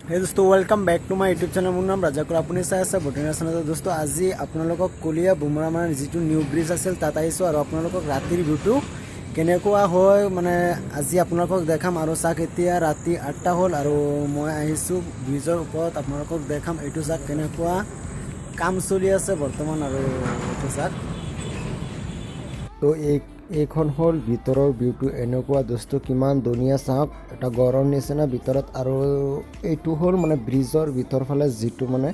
हे दोस्तों welcome back to my YouTube channel मोर नाम राजाकुर আপুনি চাই আছে বটিনা চেনেল दोस्तों আজি আপোনালোকক কলিয়া বুমৰা মানে যিটো নিউ ব্ৰিজ আছিল তাত আহিছো আৰু আপোনালোকক ৰাতিৰ ভিউটো কেনেকুৱা হয় মানে আজি আপোনালোকক দেখাম আৰু চাক এতিয়া ৰাতি 8টা হ'ল আৰু মই আহিছো ব্ৰিজৰ ওপৰত আপোনালোকক দেখাম এইটো চাক কেনেকুৱা কাম চলি আছে বৰ্তমান আৰু এইটো চাক তো এইখন হল ভিতৰৰ ভিউটো এনেকুৱা দোস্ত কিমান ধুনীয়া চাওক এটা গৰম নিচিনা ভিতৰত আৰু এইটো হল মানে ব্ৰিজৰ ভিতৰ ফালে যিটো মানে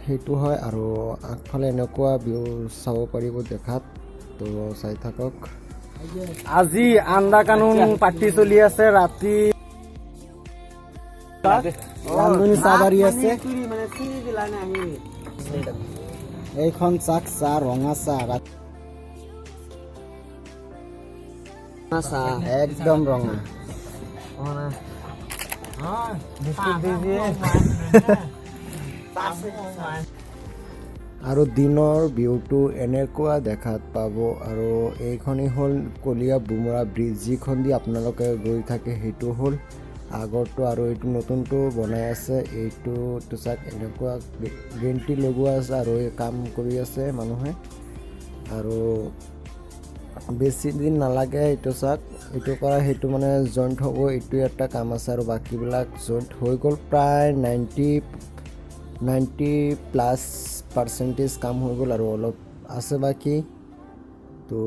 সেইটো হয় আৰু আগফালে এনেকুৱা ভিউ চাব পাৰিব দেখাত তো চাই থাকক আজি আন্দা কানুন পাৰ্টি চলি আছে ৰাতি ৰান্ধনি চাবাৰী আছে এইখন চাক চাহ ৰঙা চাহ একদম ৰঙা আৰু দিনৰ ভিউটো এনেকুৱা দেখাত পাব আৰু এইখনেই হ'ল কলিয়া বুমৰা ব্ৰিজ যিখন দি আপোনালোকে গৈ থাকে সেইটো হ'ল আগৰটো আৰু এইটো নতুনটো বনাই আছে এইটো চাক এনেকুৱা গ্ৰেণ্টি লগোৱা আছে আৰু এই কাম কৰি আছে মানুহে আৰু বেছি দিন নালাগে এইটো চাক এইটো কৰা সেইটো মানে জইণ্ট হ'ব এইটো এটা কাম আছে আৰু বাকীবিলাক জইণ্ট হৈ গ'ল প্ৰায় 90+ কাম হৈ গ'ল আৰু অলপ আছে বাকী তো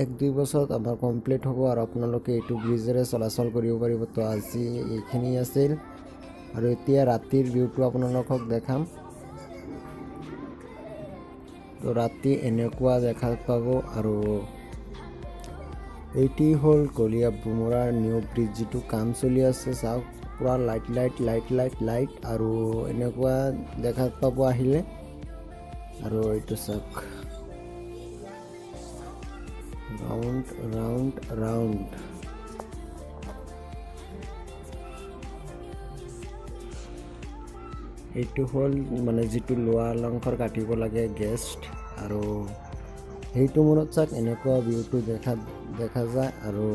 1-2 বছৰত আমাৰ কমপ্লিট হ'ব আৰু আপোনালোকে এইটো ব্ৰিজেৰে চলাচল কৰিব পাৰিব তো আজি এইখিনি আছিল আৰু এতিয়া ৰাতিৰ ভিউটো আপোনালোকক দেখাম তো ৰাতি এনেকুৱা দেখা পাব আৰু এইটি হল কলিয়া বুমৰাৰ নিউ ব্ৰিজ যিটো কাম চলি আছে চাওক পুৰা লাইট আৰু এনেকুৱা দেখা পাব আহিলে আৰু এইটো চাওক ৰাউণ্ড এইটো হ'ল মানে যিটো লোৱা অলংকাৰ কাটিব লাগে গেষ্ট আৰু সেইটো মনত চাওক এনেকুৱা ভিউটো দেখা যায় আৰু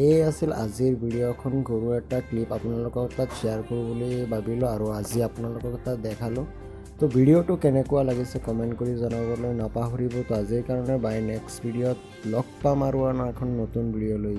এই আছিল আজিৰ ভিডিঅ'খন সৰু এটা ক্লিপ আপোনালোকৰ তাত শ্বেয়াৰ কৰোঁ বুলি ভাবিলোঁ আৰু আজি আপোনালোকৰ তাত দেখালোঁ তো ভিডিঅ'টো কেনেকুৱা লাগিছে কমেণ্ট কৰি জনাবলৈ নাপাহৰিব তো আজিৰ কাৰণে বাই নেক্সট ভিডিঅ'ত লগ পাম আৰু এখন নতুন ভিডিঅ' লৈ